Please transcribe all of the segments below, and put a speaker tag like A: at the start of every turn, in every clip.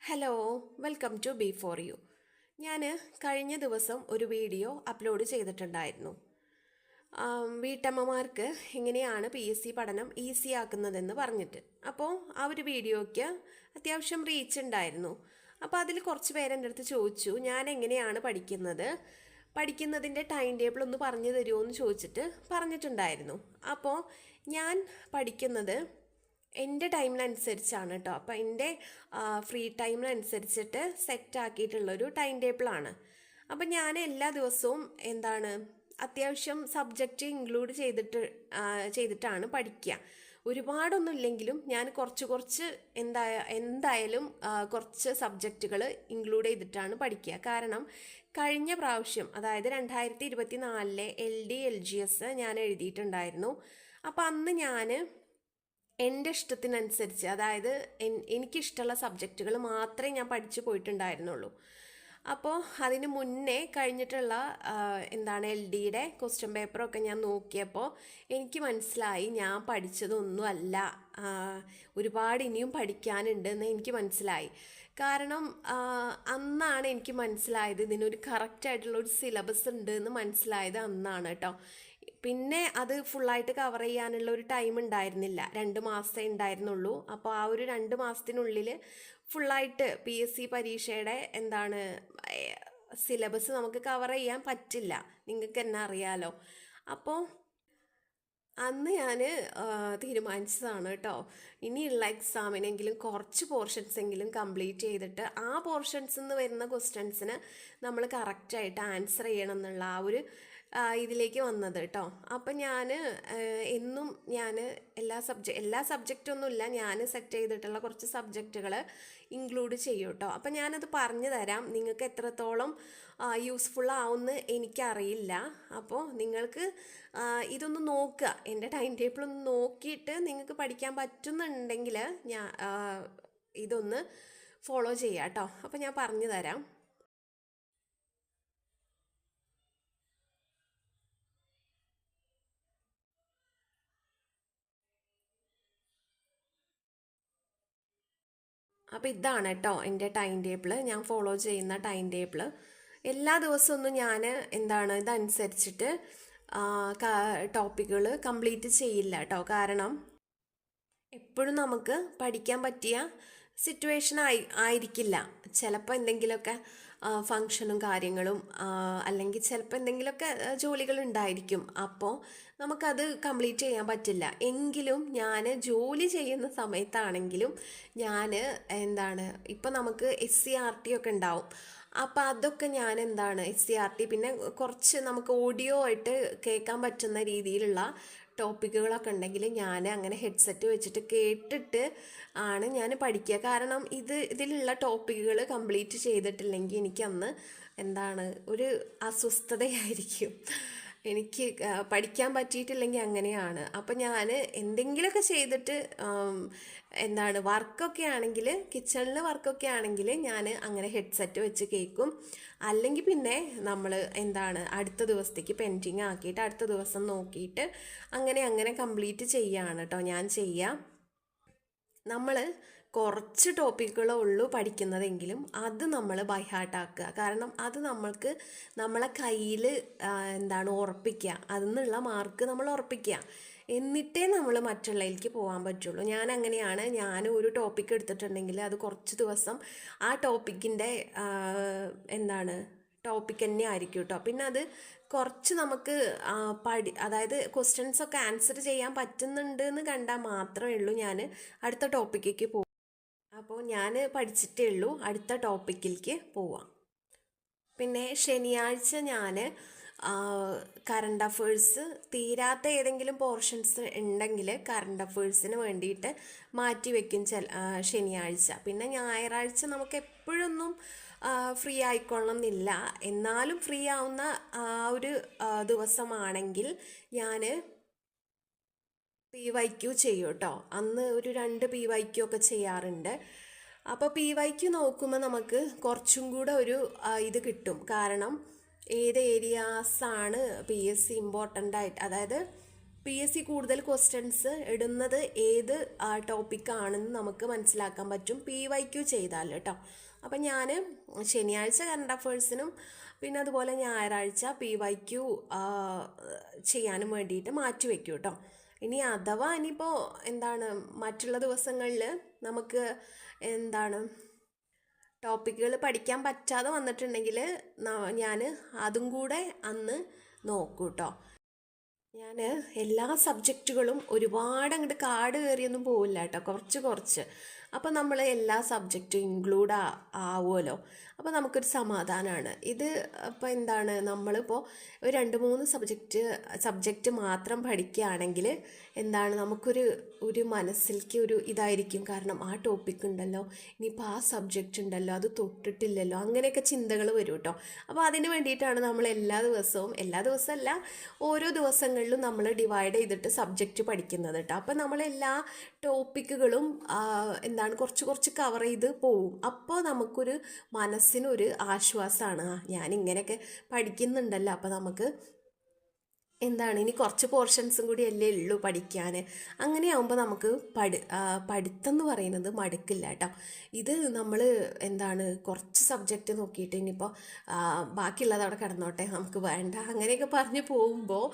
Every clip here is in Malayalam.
A: Hello, welcome to B for you. ഞാൻ കഴിഞ്ഞ ദിവസം ഒരു വീഡിയോ അപ്ലോഡ് ചെയ്തിട്ടുണ്ടായിരുന്നു. വീട്ടമ്മമാർക്ക് എങ്ങനെയാണ് PSC പഠനം ഈസി ആക്കുന്നതെന്ന് പറഞ്ഞിട്ട്. അപ്പോൾ ആ ഒരു വീഡിയോയ്ക്ക് അത്യാവശ്യം റീച്ച് ഉണ്ടായിരുന്നു. അപ്പോൾ അതിൽ കുറച്ച് പേരെൻ്റെ അടുത്ത് ചോദിച്ചു, ഞാൻ എങ്ങനെയാണ് പഠിക്കുന്നതിൻ്റെ ടൈം ടേബിൾ ഒന്ന് പറഞ്ഞു തരുമോ എന്ന് ചോദിച്ചിട്ട് പറഞ്ഞിട്ടുണ്ടായിരുന്നു. അപ്പോൾ ഞാൻ പഠിക്കുന്നത് എൻ്റെ ടൈമിനനുസരിച്ചാണ് കേട്ടോ. അപ്പോൾ എൻ്റെ ഫ്രീ ടൈമിനനുസരിച്ചിട്ട് സെറ്റ് ആക്കിയിട്ടുള്ളൊരു ടൈം ടേബിളാണ്. അപ്പം ഞാൻ എല്ലാ ദിവസവും അത്യാവശ്യം സബ്ജക്റ്റ് ഇൻക്ലൂഡ് ചെയ്തിട്ടാണ് പഠിക്കുക. ഒരുപാടൊന്നും ഇല്ലെങ്കിലും ഞാൻ കുറച്ച് എന്തായാലും കുറച്ച് സബ്ജക്റ്റുകൾ ഇൻക്ലൂഡ് ചെയ്തിട്ടാണ് പഠിക്കുക. കാരണം കഴിഞ്ഞ പ്രാവശ്യം, അതായത് 2024 LD LGS ഞാൻ എഴുതിയിട്ടുണ്ടായിരുന്നു. അപ്പോൾ അന്ന് ഞാൻ എൻ്റെ ഇഷ്ടത്തിനനുസരിച്ച്, അതായത് എനിക്കിഷ്ടമുള്ള സബ്ജക്റ്റുകൾ മാത്രമേ ഞാൻ പഠിച്ചു പോയിട്ടുണ്ടായിരുന്നുള്ളൂ. അപ്പോൾ അതിന് മുന്നേ കഴിഞ്ഞിട്ടുള്ള LDയുടെ ക്വസ്റ്റ്യൻ പേപ്പറൊക്കെ ഞാൻ നോക്കിയപ്പോൾ എനിക്ക് മനസ്സിലായി ഞാൻ പഠിച്ചതൊന്നുമല്ല, ഒരുപാട് ഇനിയും പഠിക്കാനുണ്ടെന്ന് എനിക്ക് മനസ്സിലായി. കാരണം അന്നാണ് എനിക്ക് മനസ്സിലായത് ഇതിനൊരു കറക്റ്റായിട്ടുള്ള ഒരു സിലബസ് ഉണ്ട് എന്ന് മനസ്സിലായത് അന്നാണ് കേട്ടോ. പിന്നെ അത് ഫുള്ളായിട്ട് കവർ ചെയ്യാനുള്ള ഒരു ടൈം ഉണ്ടായിരുന്നില്ല, 2 മാസമേ ഉണ്ടായിരുന്നുള്ളൂ. അപ്പോൾ ആ ഒരു 2 മാസത്തിനുള്ളിൽ ഫുള്ളായിട്ട് PSC പരീക്ഷയുടെ സിലബസ് നമുക്ക് കവർ ചെയ്യാൻ പറ്റില്ല, നിങ്ങൾക്ക് തന്നെ അറിയാലോ. അപ്പോൾ അന്ന് ഞാൻ തീരുമാനിച്ചതാണ് കേട്ടോ, ഇനിയുള്ള എക്സാമിനെങ്കിലും കുറച്ച് പോർഷൻസ് എങ്കിലും കംപ്ലീറ്റ് ചെയ്തിട്ട് ആ പോർഷൻസിൽ നിന്ന് വരുന്ന ക്വസ്റ്റ്യൻസിന് നമ്മൾ കറക്റ്റായിട്ട് ആൻസർ ചെയ്യണം എന്നുള്ള ആ ഒരു ഇതിലേക്ക് വന്നത് കേട്ടോ. അപ്പം എന്നും എല്ലാ സബ്ജക്റ്റൊന്നുമില്ല, ഞാൻ സെറ്റ് ചെയ്തിട്ടുള്ള കുറച്ച് സബ്ജക്റ്റുകൾ ഇൻക്ലൂഡ് ചെയ്യും കേട്ടോ. അപ്പം ഞാനത് പറഞ്ഞു തരാം, നിങ്ങൾക്ക് എത്രത്തോളം യൂസ്ഫുൾ ആവുമെന്ന് എനിക്കറിയില്ല. അപ്പോൾ നിങ്ങൾക്ക് ഇതൊന്ന് നോക്കുക, എൻ്റെ ടൈം ടേബിൾ ഒന്ന് നോക്കിയിട്ട് നിങ്ങൾക്ക് പഠിക്കാൻ പറ്റുന്നുണ്ടെങ്കിൽ ഇതൊന്ന് ഫോളോ ചെയ്യാം കേട്ടോ. അപ്പോൾ ഞാൻ പറഞ്ഞു തരാം. അപ്പോൾ ഇതാണ് കേട്ടോ എൻ്റെ ടൈം ടേബിൾ, ഞാൻ ഫോളോ ചെയ്യുന്ന ടൈം ടേബിൾ. എല്ലാ ദിവസമൊന്നും ഞാൻ ഇതനുസരിച്ചിട്ട് ടോപ്പിക്കുകൾ കംപ്ലീറ്റ് ചെയ്യില്ല കേട്ടോ. കാരണം എപ്പോഴും നമുക്ക് പഠിക്കാൻ പറ്റിയ സിറ്റുവേഷൻ ആയിരിക്കില്ല. ചിലപ്പോൾ എന്തെങ്കിലുമൊക്കെ ഫങ്ഷനും കാര്യങ്ങളും, അല്ലെങ്കിൽ ചിലപ്പോൾ എന്തെങ്കിലുമൊക്കെ ജോലികൾ ഉണ്ടായിരിക്കും. അപ്പോൾ നമുക്കത് കംപ്ലീറ്റ് ചെയ്യാൻ പറ്റില്ല. എങ്കിലും ഞാൻ ജോലി ചെയ്യുന്ന സമയത്താണെങ്കിലും ഞാൻ ഇപ്പം നമുക്ക് SCRT ഒക്കെ ഉണ്ടാവും. അപ്പോൾ അതൊക്കെ ഞാൻ SCRT, പിന്നെ കുറച്ച് നമുക്ക് ഓഡിയോ ആയിട്ട് കേൾക്കാൻ പറ്റുന്ന രീതിയിലുള്ള ടോപ്പിക്കുകളൊക്കെ ഉണ്ടെങ്കിൽ ഞാൻ അങ്ങനെ ഹെഡ്സെറ്റ് വെച്ചിട്ട് കേട്ടിട്ട് ആണ് ഞാൻ പഠിക്കുക. കാരണം ഇതിലുള്ള ടോപ്പിക്കുകൾ കംപ്ലീറ്റ് ചെയ്തിട്ടില്ലെങ്കിൽ എനിക്കന്ന് ഒരു അസ്വസ്ഥതയായിരിക്കും, എനിക്ക് പഠിക്കാൻ പറ്റിയിട്ടില്ലെങ്കിൽ അങ്ങനെയാണ്. അപ്പം ഞാൻ എന്തെങ്കിലുമൊക്കെ ചെയ്തിട്ട് വർക്കൊക്കെ ആണെങ്കിൽ, കിച്ചണിൽ വർക്കൊക്കെ ആണെങ്കിൽ ഞാൻ അങ്ങനെ ഹെഡ്സെറ്റ് വെച്ച് കേൾക്കും. അല്ലെങ്കിൽ പിന്നെ നമ്മൾ അടുത്ത ദിവസത്തേക്ക് പെൻഡിങ് ആക്കിയിട്ട് അടുത്ത ദിവസം നോക്കിയിട്ട് അങ്ങനെ കംപ്ലീറ്റ് ചെയ്യുകയാണ് കേട്ടോ ഞാൻ ചെയ്യുക. നമ്മൾ കുറച്ച് ടോപ്പിക്കുകളേ ഉള്ളൂ പഠിക്കുന്നതെങ്കിലും അത് നമ്മൾ ബൈ ഹാർട്ട് ആക്കുക. കാരണം അത് നമ്മൾക്ക് നമ്മളെ കയ്യിൽ ഉറപ്പിക്കുക, അതിൽ നിന്നുള്ള മാർക്ക് നമ്മൾ ഉറപ്പിക്കുക, എന്നിട്ടേ നമ്മൾ മറ്റുള്ളതിലേക്ക് പോകാൻ പറ്റുള്ളൂ. ഞാൻ അങ്ങനെയാണ്. ഞാൻ ഒരു ടോപ്പിക്ക് എടുത്തിട്ടുണ്ടെങ്കിൽ അത് കുറച്ച് ദിവസം ആ ടോപ്പിക്കിൻ്റെ ടോപ്പിക്ക് തന്നെ ആയിരിക്കും കേട്ടോ. പിന്നെ അത് കുറച്ച് നമുക്ക് അതായത് ക്വസ്റ്റ്യൻസ് ഒക്കെ ആൻസർ ചെയ്യാൻ പറ്റുന്നുണ്ട് എന്ന് കണ്ടാൽ മാത്രമേ ഉള്ളൂ ഞാൻ അടുത്ത ടോപ്പിക്കിലേക്ക് പോകും. അപ്പോൾ ഞാൻ പഠിച്ചിട്ടേ ഉള്ളൂ അടുത്ത ടോപ്പിക്കിലേക്ക് പോവാം. പിന്നെ ശനിയാഴ്ച ഞാൻ കറണ്ട് അഫേഴ്സ് തീരാത്ത ഏതെങ്കിലും പോർഷൻസ് ഉണ്ടെങ്കിൽ കറണ്ട് അഫേഴ്സിന് വേണ്ടിയിട്ട് മാറ്റി വയ്ക്കും ശനിയാഴ്ച. പിന്നെ ഞായറാഴ്ച നമുക്ക് എപ്പോഴൊന്നും ഫ്രീ ആയിക്കൊള്ളണം എന്നില്ല, എന്നാലും ഫ്രീ ആവുന്ന ഒരു ദിവസമാണെങ്കിൽ ഞാൻ PYQ ചെയ്യും കേട്ടോ. അന്ന് ഒരു 2 PYQ ഒക്കെ ചെയ്യാറുണ്ട്. അപ്പോൾ PYQ നോക്കുമ്പോൾ നമുക്ക് കുറച്ചും കൂടെ ഒരു ഇത് കിട്ടും. കാരണം ഏത് ഏരിയാസാണ് PSC ഇമ്പോർട്ടൻ്റ് ആയിട്ട്, അതായത് PSC കൂടുതൽ ക്വസ്റ്റ്യൻസ് ഇടുന്നത് ഏത് ടോപ്പിക്കാണെന്ന് നമുക്ക് മനസ്സിലാക്കാൻ പറ്റും PYQ ചെയ്താൽ കേട്ടോ. അപ്പം ഞാൻ ശനിയാഴ്ച കറണ്ട് അഫേഴ്സിനും പിന്നെ അതുപോലെ ഞായറാഴ്ച PYQ ചെയ്യാനും വേണ്ടിയിട്ട് മാറ്റി വയ്ക്കും കേട്ടോ. ഇനി അഥവാ ഇനിയിപ്പോൾ മറ്റുള്ള ദിവസങ്ങളിൽ നമുക്ക് ടോപ്പിക്കുകൾ പഠിക്കാൻ പറ്റാതെ വന്നിട്ടുണ്ടെങ്കിൽ ഞാൻ അതും കൂടെ അന്ന് നോക്കൂ കേട്ടോ. ഞാൻ എല്ലാ സബ്ജക്റ്റുകളും ഒരുപാട് അങ്ങോട്ട് കാട് കയറിയൊന്നും പോവില്ല കേട്ടോ, കുറച്ച്. അപ്പോൾ നമ്മൾ എല്ലാ സബ്ജക്റ്റും ഇൻക്ലൂഡ് ആവുമല്ലോ, അപ്പോൾ നമുക്കൊരു സമാധാനമാണ്. ഇത് അപ്പോൾ നമ്മളിപ്പോൾ ഒരു 2-3 സബ്ജക്റ്റ് മാത്രം പഠിക്കുകയാണെങ്കിൽ നമുക്കൊരു മനസ്സിലേക്ക് ഒരു ഇതായിരിക്കും. കാരണം ആ ടോപ്പിക് ഉണ്ടല്ലോ, ഇനിയിപ്പോൾ ആ സബ്ജക്റ്റ് ഉണ്ടല്ലോ, അത് തൊട്ടിട്ടില്ലല്ലോ, അങ്ങനെയൊക്കെ ചിന്തകൾ വരും കേട്ടോ. അപ്പോൾ അതിന് വേണ്ടിയിട്ടാണ് നമ്മൾ എല്ലാ ദിവസമല്ല ഓരോ ദിവസങ്ങളിലും നമ്മൾ ഡിവൈഡ് ചെയ്തിട്ട് സബ്ജക്റ്റ് പഠിക്കുന്നത് കേട്ടോ. അപ്പോൾ നമ്മളെല്ലാ ടോപ്പിക്കുകളും കുറച്ച് കവർ ചെയ്ത് പോവും. അപ്പോൾ നമുക്കൊരു മനസ്സിനൊരു ആശ്വാസമാണ്, ഞാനിങ്ങനെയൊക്കെ പഠിക്കുന്നുണ്ടല്ലോ, അപ്പോൾ നമുക്ക് ഇനി കുറച്ച് പോർഷൻസും കൂടി അല്ലേ ഉള്ളൂ പഠിക്കാൻ. അങ്ങനെയാകുമ്പോൾ നമുക്ക് പഠിത്തം എന്ന് പറയുന്നത് മടുക്കില്ല കേട്ടോ. ഇത് നമ്മൾ കുറച്ച് സബ്ജക്റ്റ് നോക്കിയിട്ട് ഇനിയിപ്പോൾ ബാക്കിയുള്ളത് അവിടെ കിടന്നോട്ടെ, നമുക്ക് വേണ്ട, അങ്ങനെയൊക്കെ പറഞ്ഞ് പോകുമ്പോൾ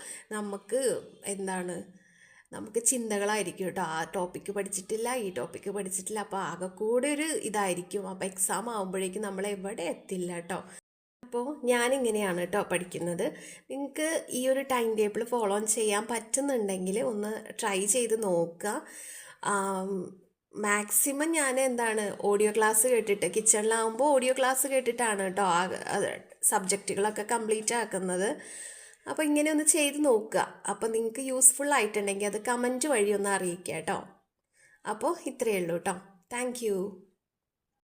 A: നമുക്ക് ചിന്തകളായിരിക്കും കേട്ടോ. ആ ടോപ്പിക്ക് പഠിച്ചിട്ടില്ല, ഈ ടോപ്പിക്ക് പഠിച്ചിട്ടില്ല, അപ്പോൾ ആകെ കൂടെ ഒരു ഇതായിരിക്കും. അപ്പോൾ എക്സാം ആകുമ്പോഴേക്കും നമ്മൾ എവിടെ എത്തില്ല കേട്ടോ. അപ്പോൾ ഞാനിങ്ങനെയാണ് കേട്ടോ പഠിക്കുന്നത്. നിങ്ങൾക്ക് ഈ ഒരു ടൈം ടേബിൾ ഫോളോ ചെയ്യാൻ പറ്റുന്നുണ്ടെങ്കിൽ ഒന്ന് ട്രൈ ചെയ്ത് നോക്കുക. മാക്സിമം ഞാൻ ഓഡിയോ ക്ലാസ് കേട്ടിട്ട്, കിച്ചണിലാവുമ്പോൾ ഓഡിയോ ക്ലാസ് കേട്ടിട്ടാണ് കേട്ടോ സബ്ജക്റ്റുകളൊക്കെ കംപ്ലീറ്റ് ആക്കുന്നത്. അപ്പോൾ ഇങ്ങനെ ഒന്ന് ചെയ്ത് നോക്കുക. അപ്പോൾ നിങ്ങൾക്ക് യൂസ്ഫുൾ ആയിട്ടുണ്ടെങ്കിൽ അത് കമൻറ്റ് വഴി ഒന്ന് അറിയിക്കുക കേട്ടോ. അപ്പോൾ ഇത്രയേ ഉള്ളൂ കേട്ടോ. താങ്ക്